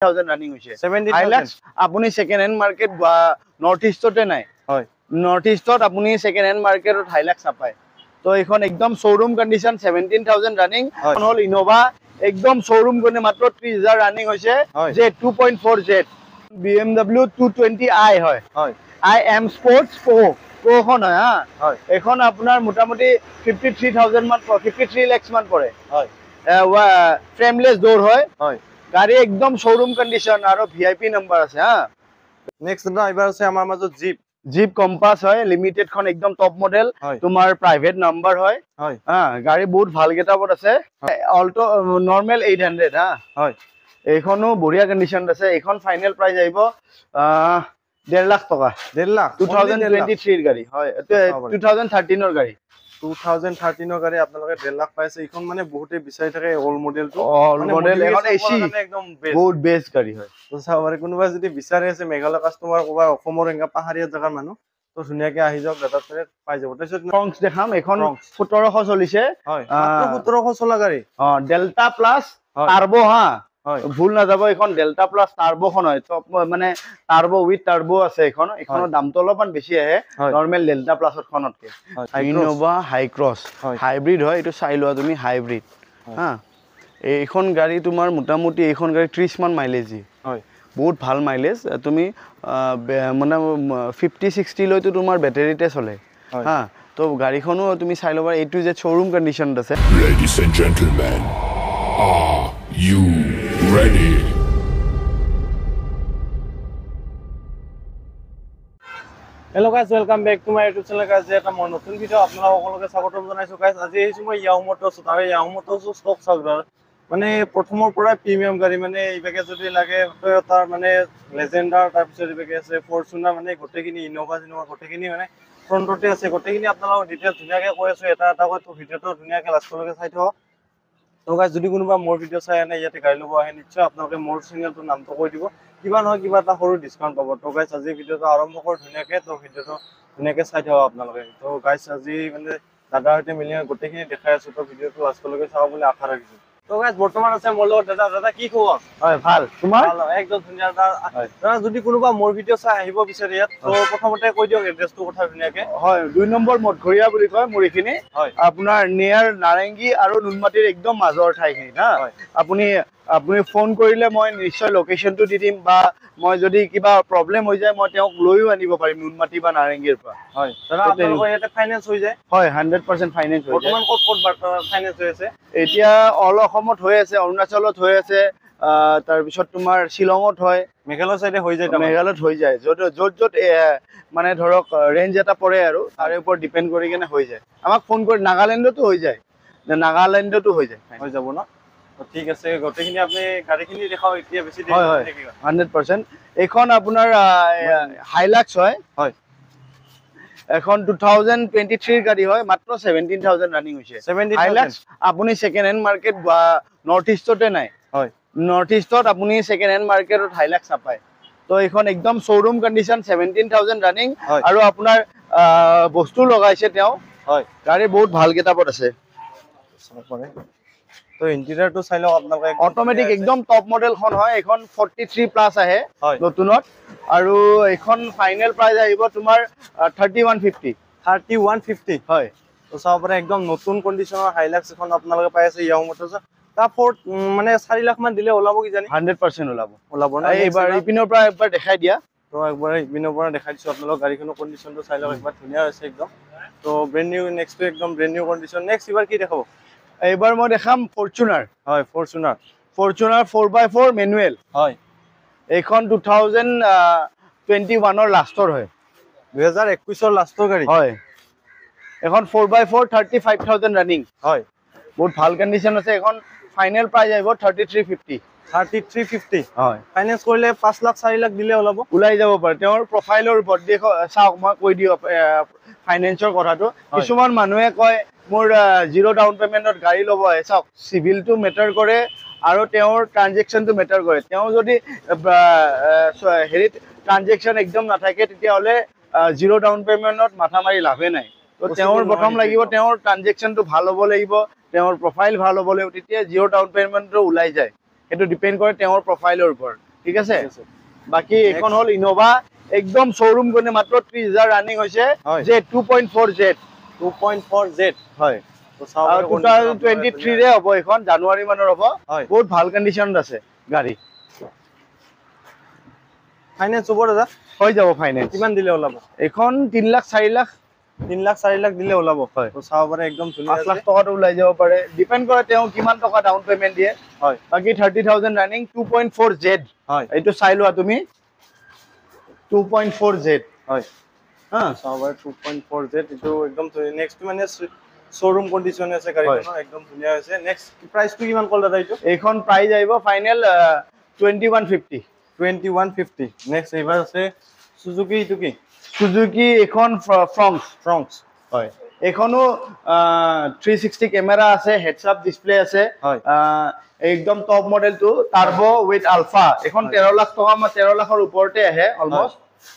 17,000 running হইছে 17,000 Hilux আপুনি second hand market বা নর্থ ইস্টতে নাই হয় নর্থ ইস্টত আপুনি সেকেন্ড হ্যান্ড মার্কেটত হাইলাক্স নাপায় তো এখন একদম শোরুম কন্ডিশন 17,000 রানিং হল ইনোভা একদম শোরুম গনে মাত্র 30,000 রানিং হইছে যে 2.4 জেড BMW 220i হয় হয় আই এম স্পোর্টস প্রো খন হয় হ্যাঁ এখন আপনার মোটামুটি 53,000 মান 53 লাখ মান পড়ে হয় ফ্রেমলেস ডোর হয় হয় গাড়ি একদম শোরুম কন্ডিশন আর ভিআইপি নাম্বার আছে হ্যাঁ নেক্সট না এবার আছে আমার মাজত জিপ কম্পাস হয় লিমিটেড খন একদম টপ মডেল তোমার প্রাইভেট নাম্বার হয় হ্যাঁ গাড়ি বহুত ভাল গেটাপত আছে অল্টো নরমাল 800 হ্যাঁ হয় এইখনো বঢ়িয়া কন্ডিশন আছে এইখন ফাইনাল প্রাইস আইব 1.5 লাখ টাকা 1.5 লাখ 2023 এর গাড়ি হয় 2013 এর গাড়ি 2013 এর গাড়ি আপোনালোকে 1.5 লাখ পাইছে এইখন মানে বহুতে বিচাৰি থাকে ওল্ড মডেলটো ওল্ড মডেল এখন এসি একদম বহুত বেস্ট গাড়ি হয় তো চাবাৰে কোনোবা যদি বিচাৰি আছে মেঘালয় কাস্টমাৰ কোবা অসমৰ এনেকা পাহাৰীয়া জাগাৰ মানুহ তো ধুনিয়াকে আহি যাওক দাদাতে পাই যাব তাৰপিছত ফ্ৰংক্স দেখাম এখন 1700 চলিছে হয় মাত্ৰ 1700 চলা গাড়ী ডেল্টা প্লাস টার্বো হ্যাঁ ভুল না যাব এখন ডেল্টা প্লাস টার্বো খন হয় তো মানে টার্বো উইথ টার্বো আছে এখন এখনৰ দামটো অলপমান বেছি আহে নৰমাল ডেল্টা প্লাসৰ খনতকে ইনোভা হাই ক্ৰস হাইব্ৰিড হয় এটো চাই লোৱা তুমি হাইব্ৰিড হ্যাঁ এইখন গাড়ি তোমাৰ মোটামুটি এইখন গাড়ি 30 মান মাইলেজ হয় বহুত ভাল মাইলেজ তুমি মানে 50-60 লয়তো তোমাৰ ব্যাটারিতে চলে হ্যাঁ তো গাড়িখনো তুমি চাই লবা এ টু জেড শোরুম কন্ডিশন আছে Ladies and gentlemen, are you ready? Hello guys, welcome back to my YouTube channel guys. এটা মই নতুন ভিডিও আপোনালোক সকলোকে স্বাগতম জনাইছো guys. আজি এই সময় ইয়াও মোটরস আৰু ইয়াও মোটৰস স্টক চাগৰ মানে প্ৰথমৰ পৰা প্ৰিমিয়াম গাড়ী মানে ইবেকে যদি লাগে টয়োটাৰ মানে লেজেন্ডাৰ তাৰ পিছত ইবেকে আছে ফৰচুনাৰ মানে গোটেইখিনি ইনোভা গোটেইখিনি মানে ফ্ৰন্টতে আছে গোটেইখিনি আপোনালোক ডিটেইলছ ধুনিয়াকে কৈ আছো এটা এটা কৈ তো ভিডিওটো ধুনিয়াকে লাষ্টলৈকে চাই থাকক তো গাইজ যদি কোনোবা মোৰ ভিডিও চাই আনে ইয়াতে গাড়ী ল'ব আহে নিশ্চয় আপোনালোকে মোৰ চেনেলটোৰ নামটো কৈ দিব কিবা নহয় কিবা এটা সৰু ডিসকাউন্ট পাব তো গাইজ আজি ভিডিওটো আৰম্ভ কৰ ধুনিয়াকে তো ভিডিওটো ধুনিয়াকে চাই থাকক আপোনালোকে তো গাইজ আজি মানে দাদাৰ সৈতে মিলি গোটেইখিনি দেখাই আছো তো ভিডিওটো লাষ্টলৈকে চাব বুলি আশা ৰাখিছো তো গাইজ বৰ্তমান আছে মোৰ লগত দাদা কি খবৰ হয় ভাল তোমাৰ ভাল একদম ধুনিয়া দাদা যদি কোনোবা মোৰ ভিডিও চাই আহিব বিচাৰে ইয়াত তো প্ৰথমতে কৈ দিয়ক এড্ৰেছটো কথা ধুনিয়াকে হয় 2 নম্বৰ মঠঘৰীয়া বুলি কয় মুৰিখিনি আপোনাৰ নিয়াৰ নাৰেঙ্গী আৰু নুনমাটিৰ একদম মাজৰ ঠাইখিনি হা আপুনি ফোন কৰিলে মই নিশ্চয় লোকেশনটো দি দিম বা মই যদি কিবা প্ৰবলেম হৈ যায় মই তেওঁক লৈও আনিব পাৰিম নুনমাটি বা নাৰেঙ্গীৰ পৰা হয় দাদা আপোনালোকৰ ইয়াতে ফাইনান্স হৈ যায় হয় 100% ফাইনান্স হৈ যায় বৰ্তমান ক'ত ফাইনান্স হৈ আছে এতিয়া অল অসমত হৈ আছে অৰুণাচলত হৈ আছে তাৰ পিছত তোমাৰ শিলঙত হয় মেঘালয় সাইডে হৈ যায় মেঘালয়ত হৈ যায় য'ত মানে ধৰক ৰেঞ্জ এটা পৰে আৰু তাৰে ওপৰত ডিপেন্ড কৰি কেনে হৈ যায় আমাক ফোন কৰি নাগালেণ্ডতো হৈ যায় হৈ যাব না ঠিক আছে গোটেইখিনি আপুনি গাড়ীখিনি দেখাও এতিয়া বেছি দেৰি হয় 100% এখন আপোনাৰ হাইলাক্স হয় হয় এখন 2023 গাড়ী হয় মাত্ৰ 17,000 রানিং হৈছে হাইলাক্স আপুনি সেকেন্ড হ্যান্ড মার্কেট বা নর্থ ইস্টতে নাই হয় নর্থ ইস্টত আপুনি সেকেন্ড হ্যান্ড মার্কেটত হাইলাক্স নাপায় তো এখন একদম শোরুম কন্ডিশন 17,000 রানিং আৰু আপোনাৰ বস্তু লগাইছে তেওঁ হয় গাড়ী বহুত ভাল গেটাপত আছে তো ইন্টেৰিয়ৰটো চাই লওক আপোনালোকে অটোমেটিক একদম টপ মডেল খন হয় এখন 43 প্লাস আহে নতুনত আৰু এখন ফাইনাল প্ৰাইস আহিব তোমাৰ 3150 হয় তো চাব পাৰে একদম নতুন কন্ডিশনৰ হাইলাক্স এখন আপোনালোকে পাই আছে ইয়াও মোটৰছ তারপর মানে 4 লাখ মান দিলে ওলাব কি জানি 100% ওলাব না এইবাৰ ইপিনৰ পৰা একবাৰ দেখাই দিয়া তো একবাৰ ইপিনৰ পৰা দেখাই দিছো আপোনালোক গাড়ীখনৰ কন্ডিশনটো চাই লওক একবাৰ ধুনিয়া হৈছে একদম তো ব্ৰ্যান্ড নিউ নেক্সট একদম ব্ৰ্যান্ড নিউ কন্ডিশন নেক্সট এবাৰ কি দেখাবো এইবাৰ মই দেখাম ফৰচুনাৰ হয় ফৰচুনাৰ 4x4 ম্যানুৱেল হয় এইখন 2021 ৰ লাষ্টৰ হয় 2021 ৰ লাষ্টৰ গাড়ী হয় এখন 4x4 35,000 ৰানিং হয় বহুত ভাল কন্ডিশন আছে এখন ফাইনাল প্ৰাইস আহিব 3350 হয় ফাইনান্স কৰিলে 5 লাখ 4 লাখ দিলে ওলাই যাব পাৰে তেওঁৰ প্ৰফাইলৰ ওপৰত দেখো চাওক মই কৈ দিও ফাইনান্সৰ কথাটো কিছুমান মানুহে কয় মোৰ জিৰো ডাউন পেমেন্টত গাড়ী ল'ব আছে চাওক সিভিলটো মেটাৰ কৰে আৰু তেওঁৰ ট্ৰানজেকশনটো মেটাৰ কৰে তেওঁ যদি হেৰিত ট্ৰানজেকশন একদম নাথাকে তেতিয়া হলে জিৰো ডাউন পেমেন্টত মাথা মাৰি লাভে নাই তো তেওঁৰ প্ৰথম লাগিব তেওঁৰ ট্ৰানজেকশনটো ভাল হ'ব লাগিব তেওঁৰ প্ৰফাইল ভাল হ'ব লাগিব তেতিয়া জিৰো ডাউন পেমেন্টটো ওলাই যায় এটো ডিপেন্ড কৰে তেওঁৰ প্ৰফাইলৰ ওপৰত ঠিক আছে বাকি এখন হল ইনোভা একদম শোৰুম গনে মাত্ৰ 30000 রানিং হৈছে যে 2.4 জেড 2.4 জেড হয় তো চাওক 2023 ৰে হ'ব এখন জানুৱাৰী মানৰ হ'ব বহুত ভাল কন্ডিশন আছে গাড়ী ফাইনেন্স হ'ব দাদা হৈ যাব ফাইনেন্স কিমান দিলে ওলাব এখন 3 লাখ 4 লাখ 3 লাখ 4 লাখ দিলে ওলাব হয় তো চাওক পাৰে একদম ধুনীয়া 5 লাখ টকাটো ওলাই যাব পাৰে ডিপেন্ড কৰে তেওঁ কিমান টকা ডাউন পেমেন্ট দিয়ে হয় বাকি 30000 ৰানিং 2.4 জেড হয় এইটো চাই লোৱা তুমি 2.4 জেড হয় হা চাওক পাৰে 2.4 জেড এটো একদম নেক্সট মানে শোৰুম কন্ডিশন আছে গাড়ীখন একদম ধুনীয়া আছে নেক্সট প্ৰাইসটো কিমান কল দাদা এইটো এইখন প্ৰাইস আহিব ফাইনাল 2150 2150 নেক্সট এবাৰ আছে সুজুকি ইটো কি সুজুকি এখন ফ্ৰংক্স হয় এখনো 360 ক্যামেরা আছে হেডস আপ ডিসপ্লে আছে হয় একদম top model two turbo with alpha এখন 13 লাখ টকা 13 লাখৰ ওপৰতে আহে অলমোস্ট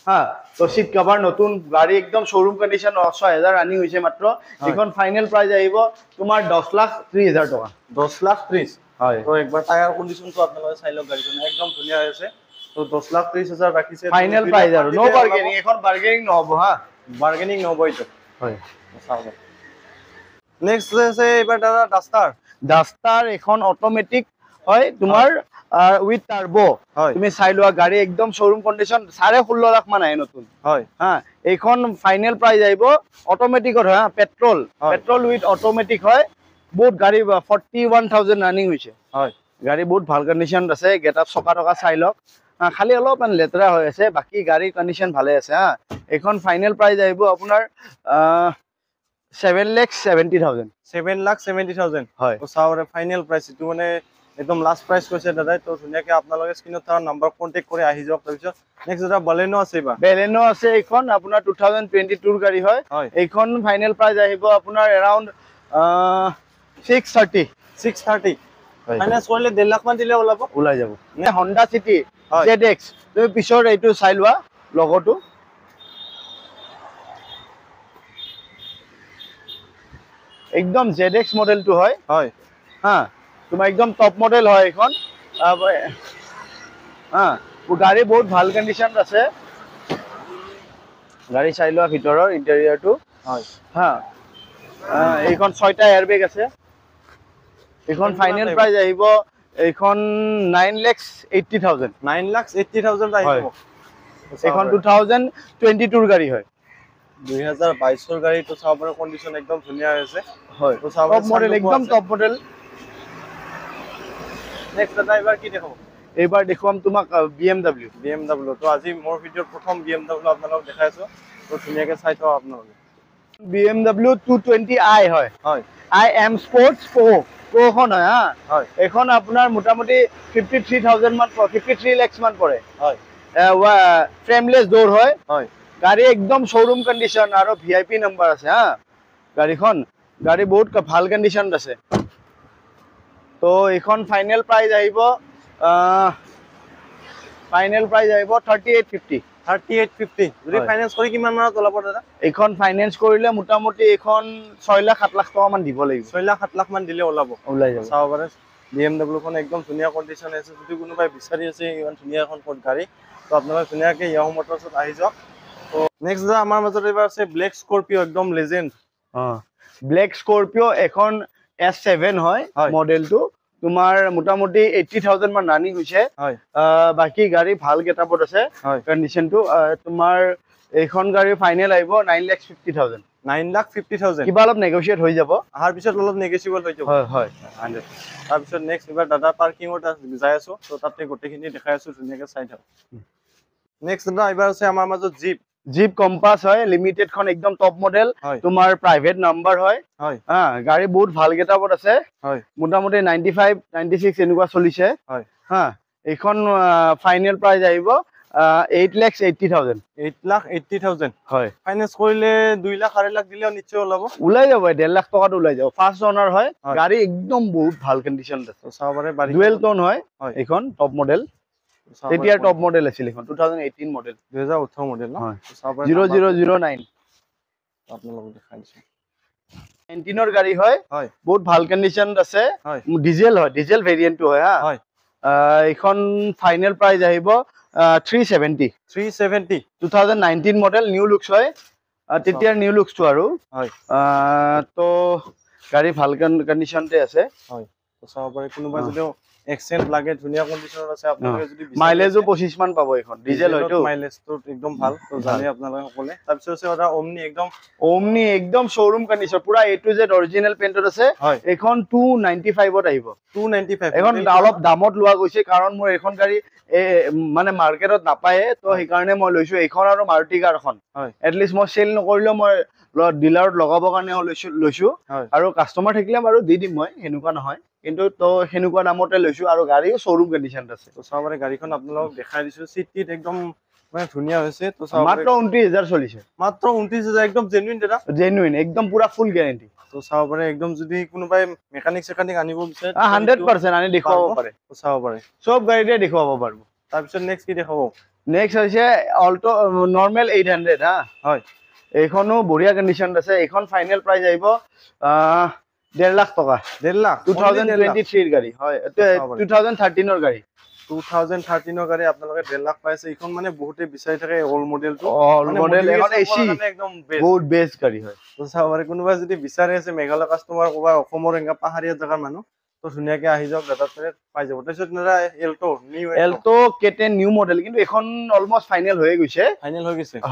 হা তো সিট কভাৰ নতুন গাড়ী একদম শোৰুম কন্ডিশন 6000 ৰানিং হৈছে মাত্ৰ এখন ফাইনাল প্ৰাইস আহিব তোমাৰ 10 লাখ 30000 টকা 10 লাখ 30 হয় তো একবাৰ টায়াৰ কন্ডিশনটো আপোনালোকে চাই লওক গাড়ীখন একদম ধুনীয়া আছে তো 10 লাখ 30000 ৰাখিছে ফাইনাল প্ৰাইস আৰু নো বাৰ্গেনিং এখন বাৰ্গেনিং নহব হা বাৰ্গেনিং নহব এইটো হয় চাওক নেক্সট আছে এবাৰ দাদা ডাস্টাৰ এখন অটোমেটিক হয় তোমাৰ উইথ টাৰ্বো হয় তুমি চাই লোৱা গাড়ী একদম শোরুম কন্ডিশন 16.5 লাখ মান আহে নতুন হয় হা এইখন ফাইনাল প্রাইস আহিব অটোমেটিকত হয় পেট্রোল উইথ অটোমেটিক হয় বহুত গাড়ী 41000 রানিং হৈছে হয় গাড়ী বহুত ভাল কন্ডিশন আছে গেটআপ চকা টকা চাই লওক খালি অলপমান লেতেৰা হৈ আছে বাকি গাড়ীৰ কন্ডিশন ভালে আছে হা এইখন ফাইনাল প্ৰাইস আহিব আপোনাৰ 7,70,000 7,70,000 হয় তো চাওৰে ফাইনাল প্ৰাইস এটো মানে একদম লাস্ট প্ৰাইস কৈছে দাদা তো ধুনীয়াকে আপোনালোকে স্ক্ৰিনত থকা নাম্বাৰ কন্টাক্ট কৰি আহি যাওক তাৰপিছত নেক্সট দাদা বলেনো আছে বা বেলেনো আছে এইখন আপোনাৰ 2022 গাড়ী হয় এইখন ফাইনাল প্ৰাইস আহিব আপোনাৰ এৰাউন্ড 630 ফাইনান্স কৰিলে 1.5 লাখ মান দিলে ওলাই যাব নে Honda City ZX তুমি পিছৰ এইটো চাই লোৱা লগটো একদম ZX মডেলটো হয় হা তোমাৰ একদম টপ মডেল হয় এখন হা গাড়ী বহুত ভাল কন্ডিশন আছে গাড়ী চাই লোৱা ভিতৰৰ ইন্টেৰিয়ৰটো হয় হা এইখন 6টা এয়াৰবেগ আছে এইখন ফাইনাল প্রাইস আহিব এইখন 9,80,000 9,80,000 আহিব এইখন 2022 গাড়ী হয় 2022 গাড়ী তো চাবৰ কন্ডিশন একদম ধুনীয়া আছে হয় তো চাবৰ টপ মডেল একদম টপ মডেল নেক্সট দাদা এবাৰ কি দেখাব এইবাৰ দেখুৱাম তোমাক BMW তো আজি মোৰ ভিডিঅ'ৰ প্ৰথম BMW আপোনালোকক দেখাইছো তো ধুনীয়াকে চাই থোৱা আপোনালোকে BMW 220i হয় হয় I am Sports Pro খন হয় হা এখন আপোনাৰ মোটামুটি 53,000 মান 53 লাখ মান পৰে হয় ফ্ৰেমলেস ডোৰ হয় হয় গাড়ী একদম শোৰুম কন্ডিশন আৰু VIP নাম্বার আছে হা গাড়ী বহুত ভাল কন্ডিশন আছে তো এইখন ফাইনাল প্রাইস আহিব 3850 যদি ফাইনান্স কৰি কিমান মানত ওলাব দাদা এইখন ফাইনান্স কৰিলে মোটামুটি এইখন 6 লাখ 7 লাখ টকা মান দিব লাগিব 6 লাখ 7 লাখ মান দিলে ওলাই যাব চাও পাৰে BMW খন একদম ধুনীয়া কন্ডিশন আছে যদি কোনোবাই বিচাৰি আছে ইমান ধুনীয়া এখন গাড়ী তো আপোনালোকে ধুনীয়াকে ইয়াহু মটৰছত আহি যাওক তো নেক্সট দা আমাৰ মাজত এবাৰ আছে ব্লেক স্কৰপিও একদম লেজেন্ড ব্লেক স্কৰপিও এখন S7 হয় মডেলটো তোমাৰ মোটামুটি 80,000 মান ৰানিং হৈছে বাকি গাড়ী ভাল গেটআপত আছে কন্ডিশনটো তোমাৰ এইখন গাড়ী ফাইনাল আহিব 9,50,000 9,50,000 কিবা অলপ নেগোশিয়েট হৈ যাব আহাৰ পিছত অলপ নেগোশিয়েবল হৈ যাব হয় 100 তাৰ পিছত নেক্সট এবাৰ দাদা পাৰ্কিংত যাই আছো তো তাতে গোটেইখিনি দেখাই আছো ধুনীয়াকে চাই থাক নেক্সট দাদা এবাৰ আছে আমাৰ মাজত জিপ কম্পাস হয় লিমিটেড খন একদম টপ মডেল তোমাৰ প্ৰাইভেট নাম্বাৰ হয় হা গাড়ী বহুত ভাল গেটআপত আছে মোটামুটি 95 96 এনেকুৱা চলিছে হা এইখন ফাইনাল প্ৰাইস আহিব 8,80,000 8,80,000 হয় ফাইনান্স কৰিলে 2 লাখ 8 লাখ দিলে নিশ্চয় ওলাই যাব 1.5 লাখ টকাত ওলাই যাব ফার্স্ট ওনার হয় গাড়ী একদম বহুত ভাল কন্ডিশন আছে চাবাৰে ডুৱেল টোন হয় এইখন টপ মডেল তেতিয়া টপ মডেল আছিল এখন 2018 মডেল 2018 মডেল ন 0009 আপোনালোক দেখাই দিছো 19 ৰ গাড়ী হয় বহুত ভাল কন্ডিশন আছে ডিজেল ভেৰিয়েন্ট হয় হা এইখন ফাইনেল প্ৰাইস আহিব 370 370 2019 মডেল নিউ লুকস হয় তেতিয়াৰ নিউ লুকসটো আৰু হয় তো গাড়ী ভাল কন্ডিশনতে আছে হয় তো চাব পাৰে কোনোবা যদি এক্সেন্ট লাগে ধুনিয়া কন্ডিশনত আছে আপোনালোকে যদি মাইলেজো 25 মান পাব এখন ডিজেল হয়তো মাইলেজটো একদম ভাল তো জানে আপোনালোকে সকলে তাৰপিছত আছে এটা ওমনি একদম শোৰুম কন্ডিশন পুৰা A to Z অৰিজিনাল পেইন্টত আছে এখন 295 ত আহিব 295 এখন অলপ দামত লোৱা গৈছে কাৰণ মোৰ এখন গাড়ী মানে মাৰ্কেটত নাপায়ে তো সেইকাৰণে মই লৈছো এখন আৰু মাৰুতি কাৰ এখন এট লিষ্ট মই সেল নকৰিলেও মই ডিলাৰত লগাবৰ কাৰণে লৈছো আৰু কাস্টমাৰ থাকিলে বাৰু দি দিম মই হেনুকা নহয় কিন্তু তো হেনুকা দামতে লৈছো আৰু গাড়ীও শোৰুম কন্ডিশনত আছে তো চাবৰে গাড়ীখন আপোনালোকক দেখাই দিছো সিটিত একদম মানে ধুনিয়া হৈছে তো মাত্ৰ 29000 চলিছে মাত্ৰ 29000 একদম জেনুইন দাদা জেনুইন একদম পুৰা ফুল গ্যাৰান্টি তো চাব পাৰে একদম যদি কোনোবাই মেকানিক আনিব বিচাৰে 100% আনি দেখুৱাব পাৰে তো চাব পাৰে সব গাড়ীতে দেখুৱাব পাৰিব তাৰপিছত নেক্সট কি দেখাব নেক্সট হৈছে অল্টো নৰ্মেল 800 হা হয় এইখনো বঢ়িয়া কন্ডিশনত আছে এইখন ফাইনেল প্ৰাইস আহিব 1.5 লাখ টকা 1.5 লাখ 2023 ৰ গাড়ী হয় 2013 ৰ গাড়ী 2013 ৰ গাড়ী আপোনালোকে 1.5 লাখ পাইছে এইখন মানে বহুতে বিচাৰি থাকে অল মডেলটো অল মডেল এখন এসি একদম বহুত বেষ্ট গাড়ী হয় তো চাব পাৰে কোনোবা যদি বিচাৰি আছে মেঘালয় কাস্টমাৰ কোবা অসমৰ এনেকা পাহাৰীয়া জাগাৰ মানুহ তো ধুনিয়াকে আহি যাওক দাদা পাই যাব তাৰপিছত দাদা এল্টো কেটেন নিউ মডেল কিন্তু এখন অলমোস্ট ফাইনেল হৈ গৈছে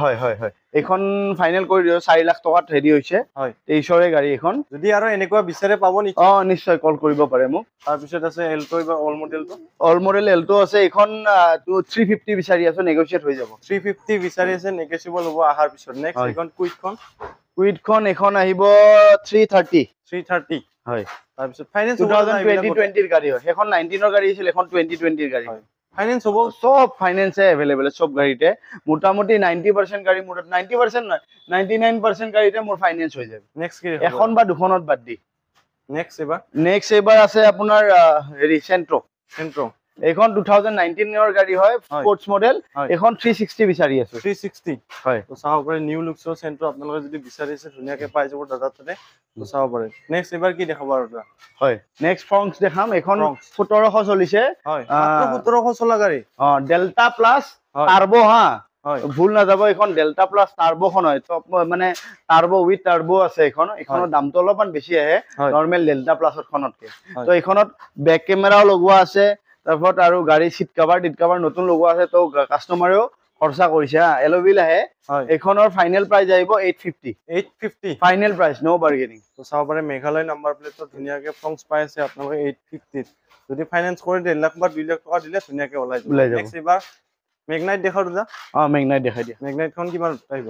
হয় হয় হয় এখন ফাইনেল কৰি দিও 4 লাখ টকাত ৰেডি হৈছে হয় 23 ৰে গাড়ী এখন যদি আৰু এনেকুৱা বিচাৰে পাব নেকি নিশ্চয় কল কৰিব পাৰে মোক তাৰপিছত আছে এল্টো বা অল মডেল এল্টো আছে এখন 350 বিচাৰি আছে নেগোশিয়েট হৈ যাব 350 বিচাৰি আছে নেগোশিয়েবল হ'ব আহাৰ পিছত নেক্সট এখন কুইটখন এখন আহিব 330 হয় তাৰপিছত ফাইনান্স 2020 ৰ গাড়ী হয় এখন 19 ৰ গাড়ী আছিল এখন 2020 ৰ গাড়ী হয় ফাইনান্স হ'ব সব ফাইনান্সে अवेलेबल সব গাড়ীতে মোটামুটি 90% গাড়ী মোৰ 90% নহয় 99% গাড়ীতে মোৰ ফাইনান্স হৈ যাব নেক্সট কি এখন বা দুখনত বাদ দি নেক্সট এবাৰ আছে আপোনাৰ হেৰি সেন্ট্ৰো এখন 2019 ৰ গাড়ী হয় স্পোৰ্টস মডেল এখন 360 বিচাৰি আছে 360 হয় তো চাও পাৰে নিউ লুকছৰ সেন্ট্ৰো আপোনালোকে যদি বিচাৰি আছে ধুনিয়াকে পাই যাব দাদা তাতে তো চাও পাৰে নেক্সট এবাৰ কি দেখাব আৰু হয় নেক্সট ফ্ৰংক্স দেখাম এখন 1700 চলিছে হয় মাত্ৰ 1700 চলা গাড়ী ডেল্টা প্লাস টার্বো হা ভুল না যাব এখন ডেল্টা প্লাস টার্বো খন হয় তো মানে টার্বো উইথ টার্বো আছে এখনৰ দামটো অলপমান বেছি আহে নৰমাল ডেল্টা প্লাসৰ খনতকে তো এখনত ব্যাক ক্যামেৰাও লগোৱা আছে তাৰপৰত আৰু গাড়ী সিট কভাৰ নতুন লগোৱা আছে তো কাস্টমাৰেও খৰচা কৰিছে এল'ভিল আহে এখনৰ ফাইনেল প্ৰাইস আহিব 850 ফাইনেল প্ৰাইস নো বাৰ্গেনিং তো চাব পাৰে মেঘালয় নাম্বাৰ প্লেটত ধুনিয়াকে ফ্ৰংক্স পাই আছে আপোনালোকে 850 যদি ফাইনান্স কৰি 1.5 লাখ বা 2 লাখ টকা দিলে ধুনিয়াকে ওলাই যাব নেক্সট এবাৰ মেগনাইট দেখাও দাদা মেগনাইট দেখাই দিয়া মেগনাইটখন কিমান আহিব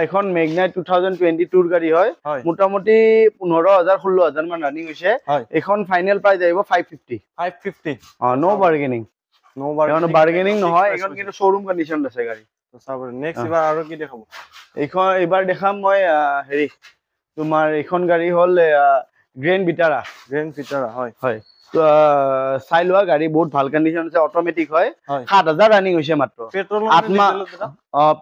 এখন মেগনাইট 2022 ৰ গাড়ী হয় মোটামুটি 15000 16000 মান ৰানিং হৈছে এখন ফাইনেল প্ৰাইস আহিব 550 নো বাৰ্গেনিং বাৰ্গেনিং নহয় এখন কিন্তু শোৰুম কন্ডিশন আছে গাড়ী তো চাব নেক্সট এবাৰ আৰু কি দেখাব এইখন এবাৰ দেখাম মই হেৰি তোমাৰ এইখন গাড়ী হল গ্ৰেন্ড ভিটাৰা হয় হয় চাই লোৱা গাড়ী বহুত ভাল কন্ডিশন আছে অটোমেটিক হয় 7000 ৰানিং হৈছে মাত্ৰ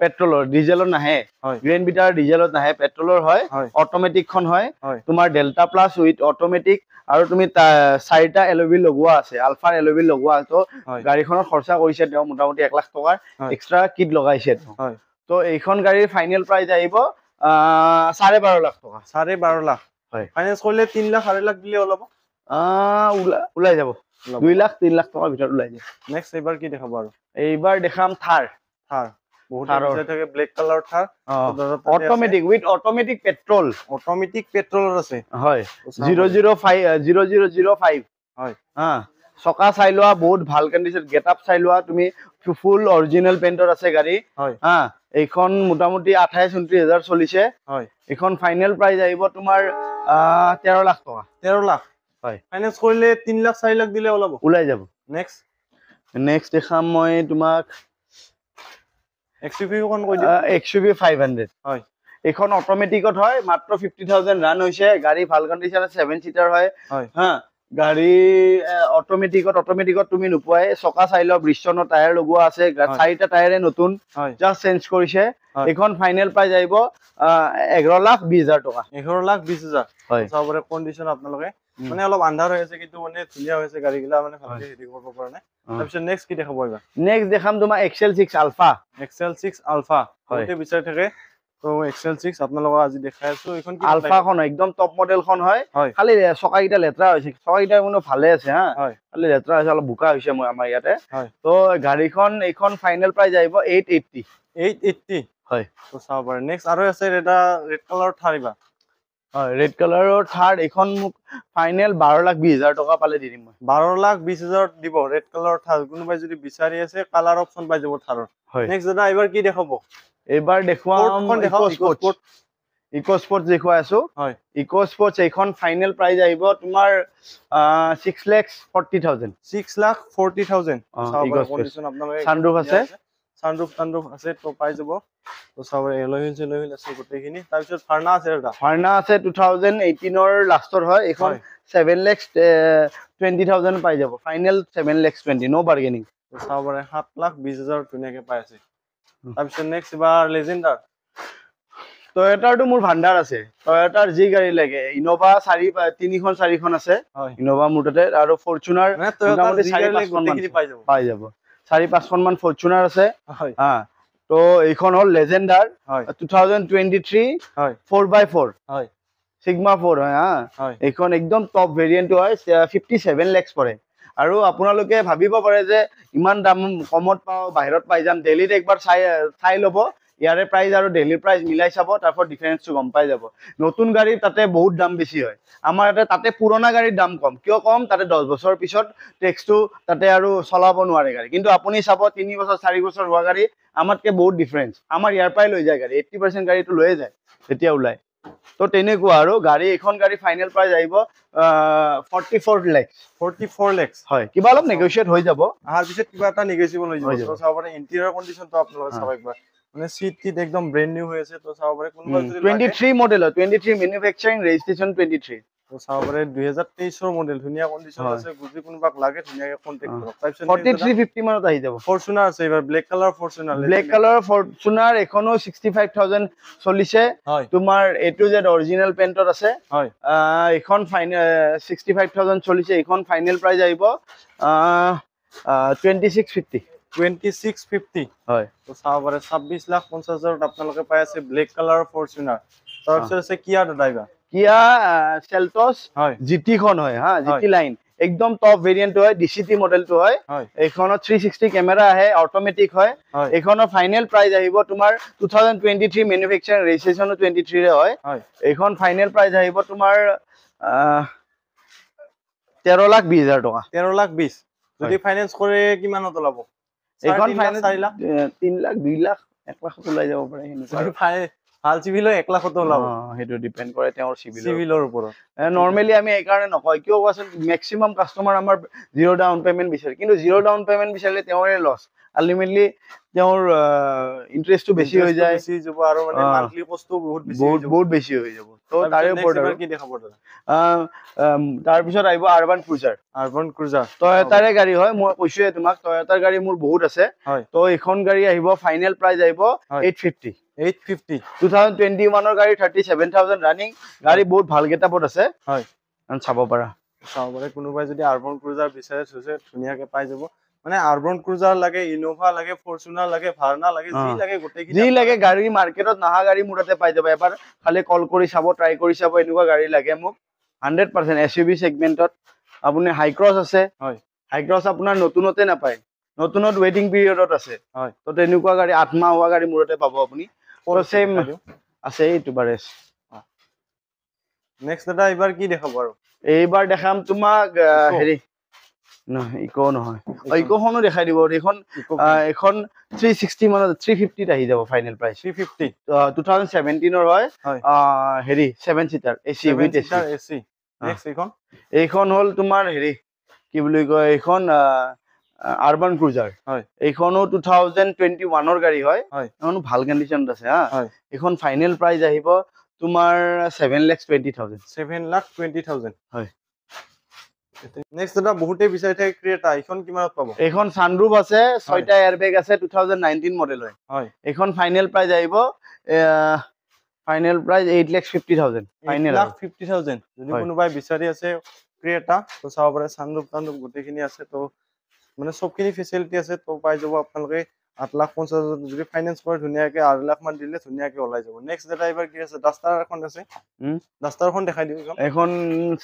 পেট্ৰলৰ ডিজেলত নাহে গ্ৰেন্ড ভিটাৰা ডিজেলত নাহে পেট্ৰলৰ হয় অটোমেটিক খন হয় তোমাৰ ডেল্টা প্লাস উইথ অটোমেটিক আৰু তুমি 4টা এল'ভিল লগোৱা আছে আলফা এল'ভিল লগোৱা আছে গাড়ীখনৰ খৰচা কৰিছে তেওঁ মোটামুটি 1 লাখ টকাৰ এক্সট্ৰা কিট লগাইছে তো এইখন গাড়ীৰ ফাইনেল প্ৰাইস আহিব 12.5 লাখ টকা 12.5 লাখ হয় ফাইনান্স কৰিলে 3 লাখ 2.5 লাখ দিলে ওলাব ওলাই যাব 2 লাখ 3 লাখ টকাৰ ভিতৰত ওলাই যাব নেক্সট এবাৰ কি দেখাব আৰু এইবাৰ দেখাম থাৰ বহুত আছে থাকে black colour Thar automatic with automatic পেট্ৰলৰ আছে হয় 0005 হয় চকা চাই লোৱা বহুত ভাল কন্ডিশন গেটআপ চাই লোৱা তুমি ফুল অৰিজিনাল পেইন্টৰ আছে গাড়ী এইখন মোটামুটি 28-29 চলিছে এইখন ফাইনেল প্ৰাইস আহিব তোমাৰ 13 লাখ টকা 13 লাখ হয় ফাইনান্স কৰিলে 3 লাখ 4 লাখ দিলে ওলাই যাব নেক্সট দেখাম মই তোমাক XUV খন কৈ দিও XUV 500 হয় এখন অটোমেটিকত হয় মাত্ৰ 50000 ৰান হৈছে গাড়ী ভাল কন্ডিশন 7 সিটাৰ হয় গাড়ী অটোমেটিকত তুমি নোপোৱাই চকা চাই লোৱা ব্ৰিজনৰ টায়াৰ লগোৱা আছে 4টা টায়াৰে নতুন জাস্ট চেঞ্জ কৰিছে এখন ফাইনেল প্ৰাইস আহিব 11,20,000 টকা 11,20,000 হয় চাবৰে কন্ডিশন আপোনালোকে মানে অলপ আন্ধাৰ হৈ আছে কিন্তু মানে ধুনীয়া হৈছে গাড়ীগিলা মানে ভালকে হেৰি কৰিব পৰা নাই তাৰপিছত নেক্সট কি দেখাব এইবাৰ নেক্সট দেখাম তোমাৰ XL6 আলফা XL6 আলফা বহুতে বিচাৰি থাকে তো XL6 আপোনালোকক আজি দেখাই আছো এইখন কি আলফা খন একদম টপ মডেল খন হয় খালি চকাকেইটা লেতেৰা হৈছে চকাকেইটা কোনো ভালে আছে হা খালি লেতেৰা হৈছে অলপ বোকা হৈছে মই আমাৰ ইয়াতে তো গাড়ীখন এইখন ফাইনেল প্ৰাইস আহিব 880 হয় তো চাব পাৰে নেক্সট আৰু আছে এটা ৰেড কালাৰ থাৰিবা হয় ৰেড কালাৰৰ থাৰ্ড এইখন মোক ফাইনেল 12,20,000 টকা পালে দি দিম মই 12,20,000 দিব ৰেড কালাৰৰ থাৰ কোনোবাই যদি বিচাৰি আছে কালাৰ অপচন পাই যাব থাৰৰ নেক্সট দাদা এবাৰ কি দেখাব এবাৰ দেখুৱাম ইকো স্পৰ্টছ দেখুৱাই আছো হয় ইকো স্পৰ্টছ এইখন ফাইনেল প্ৰাইস আহিব তোমাৰ 6,40,000 6,40,000 কন্ডিশন আপোনালোকে সানৰুফ আছে সানৰুফ আছে তো পাই যাব তো চাব এলয় হুইল আছে গোটেইখিনি তাৰ পিছত ফাৰনা আছে এটা ফাৰনা আছে 2018 ৰ লাষ্টৰ হয় এইখন 7,20,000 পাই যাব ফাইনেল 7,20,000 নো বাৰ্গেনিং তো চাব পাৰে 7,20,000 ধুনীয়াকে পাই আছে তাৰ পিছত নেক্সট এবাৰ লেজেন্ডাৰ টয়োটাৰটো মোৰ ভান্ডাৰ আছে টয়োটাৰ যি গাড়ী লাগে ইনোভা 3খন 4খন আছে ইনোভা মোৰ তাতে আৰু ফৰচুনাৰ মোটামুটি 4-5খন পাই যাব 4-5খন মান ফৰচুনাৰ আছে হা তো এইখন হল লেজেন্ডাৰ 2023 4x4 হয় সিগমা 4 হয় হা এইখন একদম টপ ভেৰিয়েন্ট হয় 57 লাখ পৰে আৰু আপোনালোকে ভাবিব পাৰে যে ইমান দাম কমত পাও বাহিৰত পাই যাম দিল্লীত একবাৰ চাই লব ইয়াৰে প্ৰাইস আৰু দিল্লীৰ প্ৰাইস মিলাই চাব তারপর ডিফারেন্সটো গম পাই যাব নতুন গাড়ী তাতে বহুত দাম বেছি হয় আমাৰ তাতে পুৰণা গাড়ীৰ দাম কম কিয় কম তাতে 10 বছৰ পিছত টেক্সটো তাতে আৰু চলাব নোৱাৰে গাড়ী কিন্তু আপুনি চাব 3 বছৰ 4 বছৰ হোৱা গাড়ী আমাতকে বহুত ডিফাৰেন্স আমাৰ ইয়াৰ পৰাই লৈ যায় গাড়ী 80% গাড়ীটো লৈয়ে যায় তেতিয়া ওলাই তো তেনেকুৱা আৰু গাড়ী এখন গাড়ী ফাইনেল প্ৰাইস আহিব 44 লাখ হয় কিবা অলপ নেগোশিয়েট হৈ যাব আহাৰ পিছত কিবা এটা নেগোশিয়েবল হৈ যাব তো চাব পাৰে ইন্টেৰিয়ৰ কন্ডিশনটো আপোনালোকে চাব একবাৰ মানে সিট একদম ব্ৰ্যান্ড নিউ হয়েছে তো চাব পাৰে কোনবা যদি 23 মডেল 23 ম্যানুফ্যাকচাৰিং ৰেজিস্ট্ৰেশন 23 তো চাব পাৰে 2023 ৰ মডেল ধুনিয়া কন্ডিশন আছে যদি কোনবাক লাগে ধুনিয়াকে কন্টাক্ট কৰক তাৰপিছত 4350 মানত আহি যাব ফৰচুনাৰ আছে এবাৰ ব্ল্যাক কালাৰ ফৰচুনাৰ ফৰচুনাৰ এখনো 65000 চলিছে তোমাৰ A to Z অৰিজিনাল পেন্টত আছে হয় এখন ফাইনেল 65000 চলিছে এখন ফাইনেল প্ৰাইস আহিব 2650 হয় তো চাব পাৰে 26,50,000 আপোনালোকে পাই আছে ব্ল্যাক কালাৰ ফৰচুনাৰ তাৰপিছত আছে কিয়া ড্ৰাইভাৰ কিয়া সেলটস GT খন হয় হা GT লাইন একদম টপ ভেৰিয়েন্ট হয় DCT মডেলটো হয় এইখনত 360 ক্যামেৰা আহে অটোমেটিক হয় এইখনৰ ফাইনেল প্ৰাইস আহিব তোমাৰ 2023 ম্যানুফ্যাকচাৰিং ৰেজিস্ট্ৰেশন 23 ৰে হয় এইখন ফাইনেল প্ৰাইস আহিব তোমাৰ 13,20,000 টকা 13,20,000 যদি ফাইনান্স কৰে কিমানত ওলাব এইখন ফাইনেল 4 লাখ 3 লাখ 2 লাখ 1 লাখ ওলাই যাব পাৰে হেনো ভাল চিভিল 1 লাখত ওলাব হেতু ডিপেন্ড কৰে তেওঁৰ চিভিলৰ ওপৰত নৰমালি আমি এই কাৰণে নকয় কিয় কোৱাচোন ম্যাক্সিমাম কাস্টমাৰ আমাৰ জিৰো ডাউন পেমেন্ট বিচাৰে কিন্তু জিৰো ডাউন পেমেন্ট বিচাৰিলে তেওঁৰে লস আলটিমেটলি তেওঁৰ ইন্টাৰেস্টটো বেছি হৈ যায় বেছি যাব আৰু মানে মান্থলি কষ্টও বহুত বেছি হৈ যাব তো তাৰে ওপৰত কি দেখাব তাৰ পিছত আহিব আৰবান ক্ৰুজাৰ টয়োটাৰে গাড়ী হয় মই কৈছোয়ে তোমাক টয়োটাৰ গাড়ী মোৰ বহুত আছে তো এখন গাড়ী আহিব ফাইনেল প্ৰাইস আহিব 850 2021 ৰ গাড়ী 37,000 ৰানিং গাড়ী বহুত ভাল গেটাপত আছে হয় চাব পাৰা কোনোবাই যদি আৰবান ক্ৰুজাৰ বিচাৰে সুছে ধুনিয়াকে পাই যাব মানে আৰবান ক্ৰুজাৰ লাগে ইনোভা লাগে ফৰচুনাৰ লাগে ভাৰনা লাগে যি লাগে গোটেই যি লাগে গাড়ী মাৰ্কেটত নাহা গাড়ী মুৰাতে পাই যাব এবাৰ খালি কল কৰি চাব ট্ৰাই কৰি চাব এনেকুৱা গাড়ী লাগে মোক 100% SUV সেগমেন্টত আপুনি হাই ক্ৰস আছে হয় হাই ক্ৰস আপোনাৰ নতুনতে নাপায় নতুনত ওয়েটিং পিৰিয়ডত আছে হয় তো তেনেকুৱা গাড়ী 8 মাহ হোৱা গাড়ী মুৰাতে পাব আপুনি তো সেম আছে এইটো বাৰেছ নেক্সট দাদা এবাৰ কি দেখাব আৰু এইবাৰ দেখাম তোমাক হেৰি নহয় ইকো নহয় ইকোখনো দেখাই দিব এখন 360 মানত 350 আহি যাব ফাইনেল প্ৰাইস 350 2017 ৰ হয় হেৰি 7 সিটাৰ AC উইথ AC নেক্সট এইখন হল তোমাৰ হেৰি কি বুলি কয় এইখন আৰবান ক্ৰুজাৰ হয় এইখনো 2021 ৰ গাড়ী হয় এখনো ভাল কন্ডিশনত আছে হা এইখন ফাইনেল প্ৰাইস আহিব তোমাৰ 7,20,000 হয় নেক্সট দাদা বহুতে বিচাৰি থাকে ক্ৰেটা এইখন কিমানত পাব এইখন সানৰুফ আছে 6টা এয়াৰবেগ আছে 2019 মডেল হয় এইখন ফাইনেল প্ৰাইস আহিব ফাইনেল প্ৰাইস 8,50,000 ফাইনেল 8,50,000 যদি কোনোবাই বিচাৰি আছে ক্ৰেটা তো চাব পাৰে সানৰুফ গোটেইখিনি আছে তো মানে সবখিনি ফেসিলিটি আছে তো পাই যাব আপোনালোকে 8,50,000 যদি ফাইনান্স কৰে ধুনিয়াকে 8 লাখ মান দিলে ধুনিয়াকে ওলাই যাব নেক্সট ডেটা এবাৰ কি আছে ডাস্টাৰ এখন আছে ডাস্টাৰখন দেখাই দিও এখন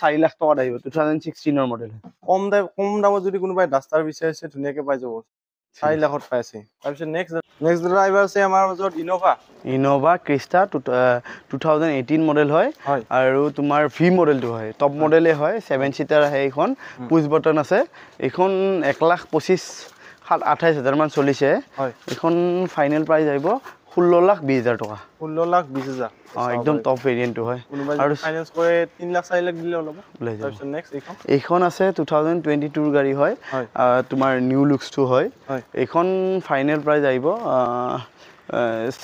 4 লাখ টকা আহিব 2016 ৰ মডেল কম দামত যদি কোনোবাই ডাস্টাৰ বিচাৰিছে ধুনিয়াকে পাই যাব 4 লাখত পাইছে তাৰপিছত নেক্সট ড্ৰাইভাৰ আছে আমাৰ মাজত ইনোভা ক্ৰিষ্টা 2018 মডেল হয় আৰু তোমাৰ ভি মডেলটো হয় টপ মডেলে হয় 7 সিটাৰ আহে এখন পুশ বটন আছে এখন 1,25,28,000 মান চলিছে এখন ফাইনেল প্ৰাইস আহিব 16,20,000 টকা 16,20,000 একদম টপ ভেৰিয়েন্টটো হয় আৰু ফাইনান্স কৰে 3 লাখ 4 লাখ দিলে অলপ তাৰপিছত নেক্সট এইখন আছে 2022 ৰ গাড়ী হয় তোমাৰ নিউ লুকসটো হয় এইখন ফাইনেল প্ৰাইস আহিব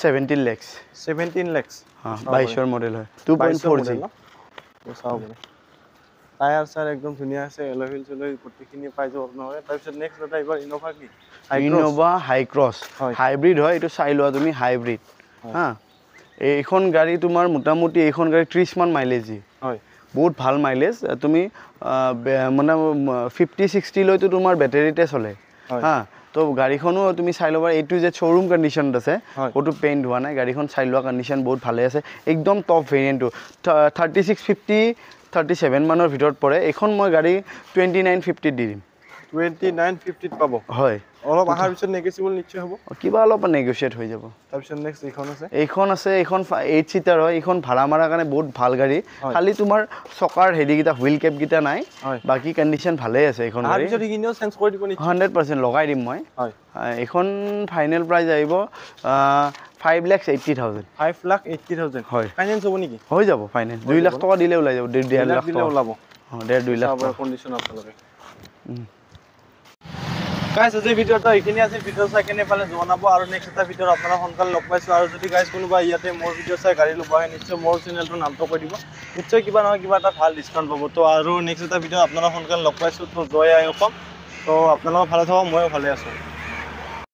17 lakhs 22 ৰ মডেল হয় 2.4G টায়াৰ সার একদম ধুনিয়া আছে এল'হুইল চল'হুইল গোটেইখিনি পাই যাব আপোনালোকে তাৰপিছত নেক্সট এটা এবাৰ ইনোভা কি ইনোভা হাই ক্ৰছ হাইব্ৰিড হয় এইটো চাই লোৱা তুমি হাইব্ৰিড হা এইখন গাড়ী তোমাৰ মোটামুটি এইখন গাড়ী 30 মান মাইলেজ হয় বহুত ভাল মাইলেজ তুমি মানে 50-60 লৈতো তোমাৰ বেটাৰীতে চলে হা তো গাড়ীখনো তুমি চাই ল'বা এইটো যে শ্বৰুম কণ্ডিশ্যনত আছে ক'তো পেইণ্ট হোৱা নাই গাড়ীখন চাই লোৱা কণ্ডিশ্যন বহুত ভালে আছে একদম টপ ভেৰিয়েণ্টটো 3650-37 মানৰ ভিতৰত পৰে এখন মই গাড়ী 2950 দি দিম 2950 পাব হয় অলপ আহাৰ পিছত নেগোচিয়েবল নিশ্চয় হ'ব কিবা অলপ নেগোচিয়েট হৈ যাব তাৰপিছত নেক্সট এইখন 8 সিটাৰ হয় এইখন ভাড়া মাৰা কাৰণে বহুত ভাল গাড়ী খালি তোমাৰ চকাৰ হেৰিকেইটা হুইল কেপ কেইটা নাই বাকি কণ্ডিশ্যন ভালে আছে এইখন গাড়ী তাৰপিছত ইগিনিও চেঞ্জ কৰি দিব নিশ্চয় 100% লগাই দিম মই এইখন ফাইনেল প্ৰাইস আহিব 5,80,000 5,80,000 হয় ফাইনান্স হ'ব নেকি হৈ যাব ফাইনান্স 2 লাখ টকা দিলে ওলাই যাব 1.5 লাখ দিলে ওলাব 2 লাখ টকা কন্ডিশন আপোনালোকে গাইস আজি ভিডিওটা এইখিনি আছে ভিডিও চাই কেনে পালে জনাব আৰু নেক্সট এটা ভিডিও আপোনাৰা সোনকাল লগ পাইছো আৰু যদি গাইস কোনোবা ইয়াতে মোৰ ভিডিও চাই গাড়ী লব আহে নিশ্চয় মোৰ চেনেলটো নামটো কৈ দিব নিশ্চয় কিবা নহয় কিবা এটা ভাল ডিসকাউন্ট পাব তো আৰু নেক্সট এটা ভিডিও আপোনারা সোনকাল লগ পাইছো তো জয় আই অসম তো আপোনালোক ভালে থাকক ময়ো ভালে আছো